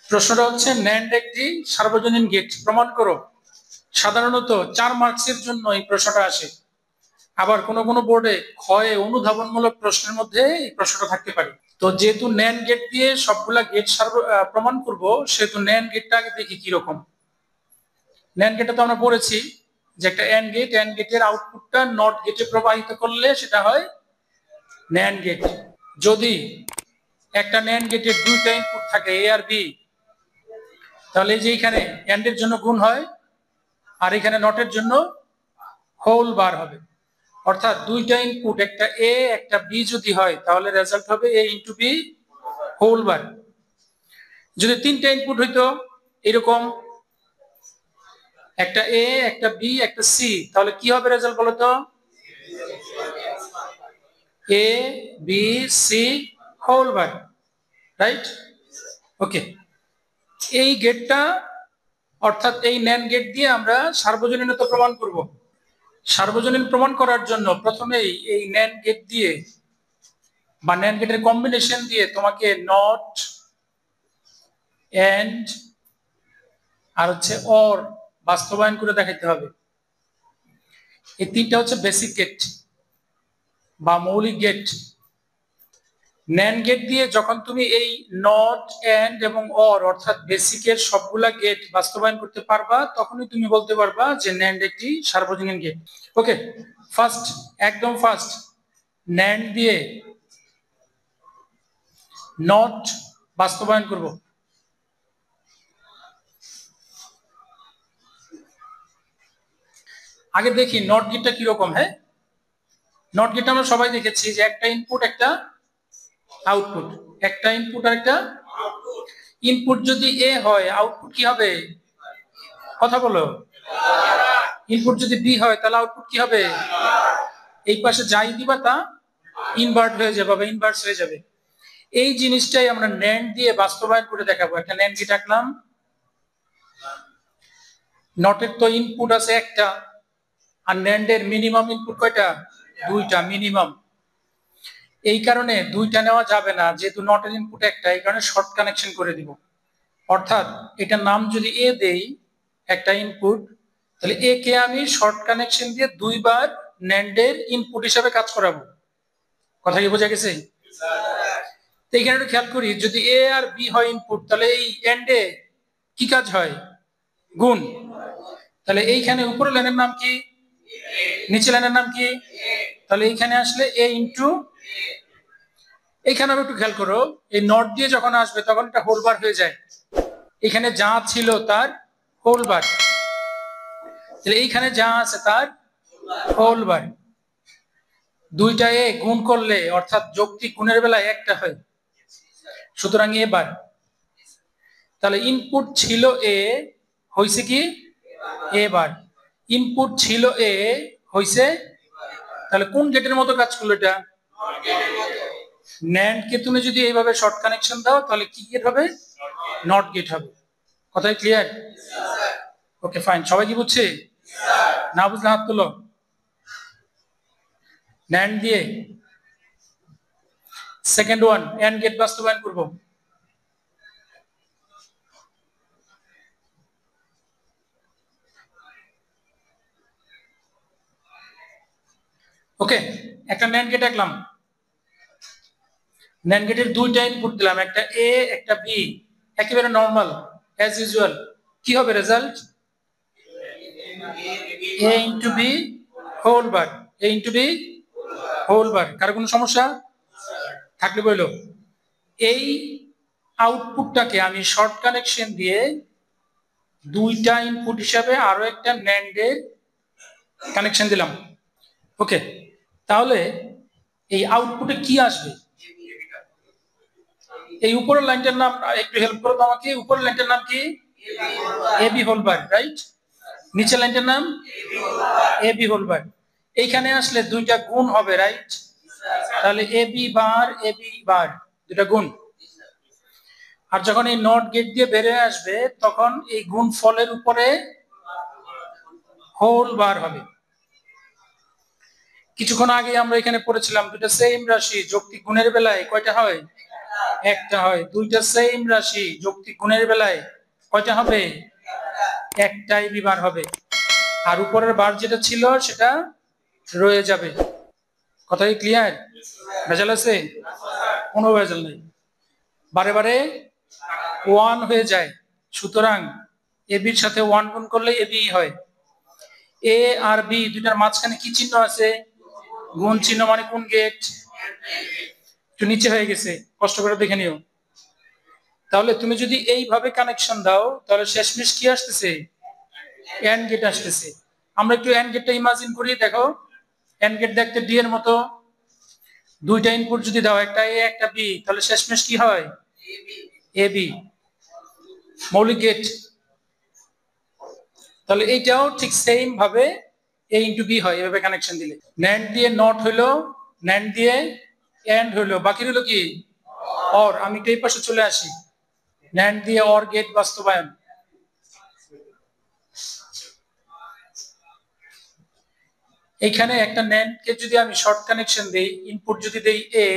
প্রশ্নটা হচ্ছে ন্যান্ড একটি সার্বজনীন গেট প্রমাণ করো। সাধারণত 4 মার্কসের জন্য এই প্রশ্নটা আসে। আবার কোন কোন বোর্ডে ক্ষয়ে অনুধাবনমূলক প্রশ্নের মধ্যে এই প্রশ্নটা থাকতে পারে। তো যেহেতু ন্যান্ড গেট দিয়ে সবগুলা গেট প্রমাণ করব, সেহেতু ন্যান্ড গেটটা আগে দেখি কি রকম। ন্যান্ড গেটটা তো আমরা পড়েছি যে একটা এন্ড গেট, এন্ড গেটের আউটপুটটা নট গেটে প্রবাহিত করলে সেটা হয় ন্যান্ড গেট। যদি একটা ন্যান্ড গেটের দুইটা ইনপুট থাকে এ আর বি, তাহলে এই যে এখানে এন্ড এর জন্য গুণ হয় আর এখানে নটের জন্য হোল বার হবে। অর্থাৎ দুইটা ইনপুট একটা এ একটা বি যদি হয় তাহলে রেজাল্ট হবে এ ইন্টু বি হোল বার। যদি তিনটা ইনপুট হইতো এরকম একটা এ একটা বি একটা সি, তাহলে কি হবে রেজাল্ট বলো তো? A B C whole bar, right? Okay, এই গেটটা অর্থাৎ এই ন্যান্ড গেট দিয়ে আমরা সার্বজনীনতা প্রমাণ করব। সার্বজনীন প্রমাণ করার জন্য প্রথমেই এই ন্যান্ড গেট দিয়ে বা ন্যান্ড গেটের কম্বিনেশন দিয়ে তোমাকে নট এন্ড আর হচ্ছে অর বাস্তবায়ন করে দেখাইতে হবে। এই তিনটা হচ্ছে বেসিক গেট বা মৌলিক গেট। ন্যান্ড গেট দিয়ে যখন তুমি এই নট এন্ড এবং অর অর্থাৎ বেসিকের সবগুলা গেট বাস্তবায়ন করতে পারবা, তখনই তুমি বলতে পারবা যে ন্যান্ড একটি সার্বজনীন গেট। ওকে, ফার্স্ট একদম ফার্স্ট ন্যান্ড দিয়ে নট বাস্তবায়ন করব। আগে দেখি নট গেটটা কিরকম। হ্যাঁ, নট গেট আমরা সবাই দেখেছি যে একটা ইনপুট একটা আউটপুট, একটা ইনপুট আর একটা ইনপুট যদি এ হয় আউটপুট কি হবে? কথা বলো। ইনপুট যদি বি হয় তাহলে আউটপুট কি হবে? এই পাশে যাই দিবা তা ইনভার্ট হয়ে যাবে বা ইনভার্স হয়ে যাবে। এই জিনিসটাই আমরা ন্যান্ড দিয়ে বাস্তবায়ন করে দেখাবো। একটা ন্যান্ড গেট আঁকলাম, নটের তো ইনপুট আছে একটা আর ন্যান্ডের মিনিমাম ইনপুট কয়টা? দুইটা মিনিমাম। এই কারণে দুইটা নেওয়া যাবে না, যেহেতু নটের ইনপুট একটা, এই কারণে শর্ট কানেকশন করে দিব। অর্থাৎ এটার নাম যদি এ দেই একটা ইনপুট, তাহলে এ কে আমি শর্ট কানেকশন দিয়ে দুইবার ন্যান্ডের ইনপুট হিসাবে কাজ করাবো। কথা কি বোঝা গেছে? তো এইখানে একটু খেয়াল করি, যদি এ আর বি হয় ইনপুট, তাহলে এই এন্ডে কি কাজ হয়? গুণ। তাহলে এইখানে উপরের লাইনের নাম কি? নিচে লাইনের নাম কি? তাহলে এইখানে আসলে এ ইন্টু, এইখানে একটু খেয়াল করো, এই নট দিয়ে যখন আসবে তখন এটা হোল বার হয়ে যায়। এখানে যা ছিল তার হোল বার, তাহলে এইখানে যা আছে তার হোল বার। দুইটা এ গুণ করলে অর্থাৎ যৌক্তিক গুণের বেলায় একটা হয়, সুতরাং এ বার। তাহলে ইনপুট ছিল এ, হইছে কি এ বার। ইনপুট ছিল এ, হইছে। তাহলে কোন গেটের মতো কাজ করলো এটা? ন্যান্ড কে তুমি যদি এইভাবে শর্ট কানেকশন দাও তাহলে কি গেট হবে? নট গেট হবে। কথাই ক্লিয়ার? ওকে ফাইন, সবাই কি বুঝছে? না বুঝলে হাত তুলো। ন্যান্ড দিয়ে সেকেন্ড ওয়ান এন্ড গেট বাস্তবায়ন করব। ওকে, একটা ন্যান্ড গেট আঁকলাম। ন্যান্ড গেটের দুইটা ইনপুট দিলাম, একটা এ একটা বি, একেবারে নরমাল অ্যাজ ইউজুয়াল। কি হবে রেজাল্ট? এ ইন্টু বি হোল বার, এ ইন্টু বি হোল বার। কারো কোনো সমস্যা থাকলে বললো। এই আউটপুটটাকে আমি শর্ট কানেকশন দিয়ে দুইটা ইনপুট হিসাবে আরো একটা ন্যান্ডের কানেকশন দিলাম। ওকে, তাহলে এই আউটপুটে কি আসবে? এই উপরের লাইনটার নাম একটু হেল্প করো তো আমাকে। উপরের লাইনটার নাম কি? A B whole bar, right? নিচের লাইনটার নাম এ বি হোল বার। এইখানে আসলে দুইটা গুণ হবে, রাইট? তাহলে এ বি বার দুটা গুণ। আর যখন এই নট গেট দিয়ে বেরিয়ে আসবে তখন এই গুণ ফলের উপরে হোল বার হবে। কিছুক্ষণ আগে আমরা এখানে পড়েছিলাম দুটো সেম রাশি যৌক্তিক গুণের বেলায় কয়টা হয়? একটা হয়। দুইটা সেম রাশি যৌক্তিক গুণের বেলায় কয়টা হবে? একটাই বিবার হবে, আর উপরের বার যেটা ছিল সেটা রয়ে যাবে। কথা কি ক্লিয়ার? ভেজাল আছে? কোনো ভেজাল নেই, বারে বারে 1 হয়ে যায়। সুতরাং এ বির সাথে 1 গুণ করলে এ বি হয়। এ আর বি দুটার মাঝখানে কি চিহ্ন আছে? গুণ চিহ্ন, মানে কোন গেট? একটু নিচে হয়ে গেছে, কষ্ট করে দেখে নিও। তাহলে তুমি যদি এইভাবে কানেকশন দাও তাহলে শেষমেশ কি আসতেছে? এন্ড গেট আসতেছে। আমরা একটু এন্ড গেটটা ইমাজিন করি, দেখো এন্ড গেট দেখতে ডি এর মতো। দুইটা ইনপুট যদি দাও, একটা এ একটা বি, তাহলে শেষমেশ কি হয়? এ বি, মৌলিক গেট। তাহলে এইটাও ঠিক সেম ভাবে এ ইন্টু বি হয়, এভাবে কানেকশন দিলে। ন্যান্ড দিয়ে নট হইলো, ন্যান্ড দিয়ে এন্ড হইলো, বাকি হলো কি? অর। আমি এই পাশে চলে আসি, ন্যান্ড দিয়ে অর গেট বাস্তবায়ন। এখানে একটা ন্যান্ড কে যদি আমি শর্ট কানেকশন দেই, ইনপুট যদি দেই এ,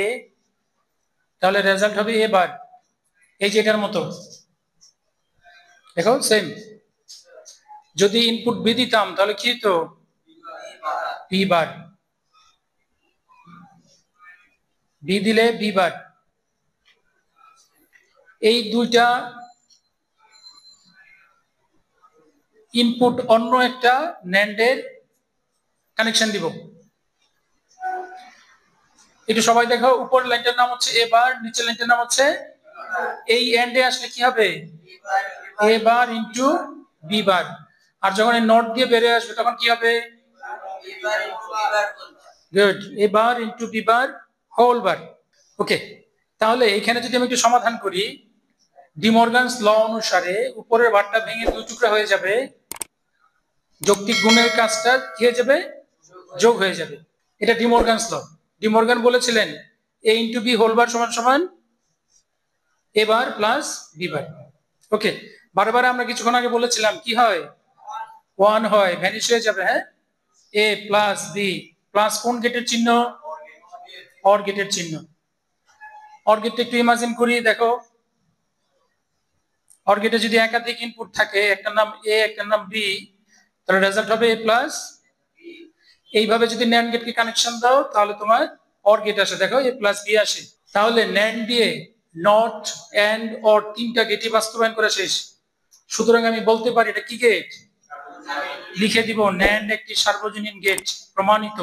তাহলে রেজাল্ট হবে এ বার, এই যে এটার মতো, দেখো সেম। যদি ইনপুট বি দিতাম তাহলে কি হতো? B bar. বি দিলে বি বার। এই দুইটা ইনপুট অন্য একটা ন্যান্ডের কানেকশন দিব। একটু সবাই দেখো, উপর লাইনটার নাম হচ্ছে এ বার, নিচের লাইনটার নাম হচ্ছে, এই এন্ডে আসলে কি হবে? এ বার ইনটু বি বার। আর যখন এই নট দিয়ে বেরিয়ে আসবে তখন কি হবে? Good, A bar into B bar whole bar. Okay, তাহলে এখানে যদি আমি একটু সমাধান করি, ডি মর্গানস ল অনুসারে উপরের বারটা ভেঙে দুই টুকরা হয়ে যাবে, যৌক্তিক গুণের কাজটা কি হয়ে যাবে? যোগ হয়ে যাবে। এটা ডি মর্গানস ল। ডি মর্গান বলেছিলেন এ ইনটু বি হোল বার সমান সমান এ বার প্লাস বি বার। ওকে, বারে বারে আমরা কিছুক্ষণ আগে বলেছিলাম কি হয়? 1 হয়, ভ্যানিশ হয়ে যাবে। হ্যাঁ, এ প্লাস বি প্লাস কোন গেটের চিহ্ন? অর গেটের চিহ্ন। অর গেটটা একটু ইমাজিন করি, দেখো অর গেটে যদি একাধিক ইনপুট থাকে, একটা নাম এ একটা নাম বি, তাহলে রেজাল্ট হবে এ প্লাস। এইভাবে যদি ন্যান্ড গেটকে কানেকশন দাও তাহলে তোমার অর গেট আসে, দেখো এ প্লাস বি আসে। তাহলে ন্যান্ড দিয়ে নট এন্ড অর তিনটা গেটই বাস্তবায়ন করা শেষ। সুতরাং আমি বলতে পারি এটা কি গেট? লিখে দিব, ন্যান্ড একটি সার্বজনীন গেট, প্রমাণিত।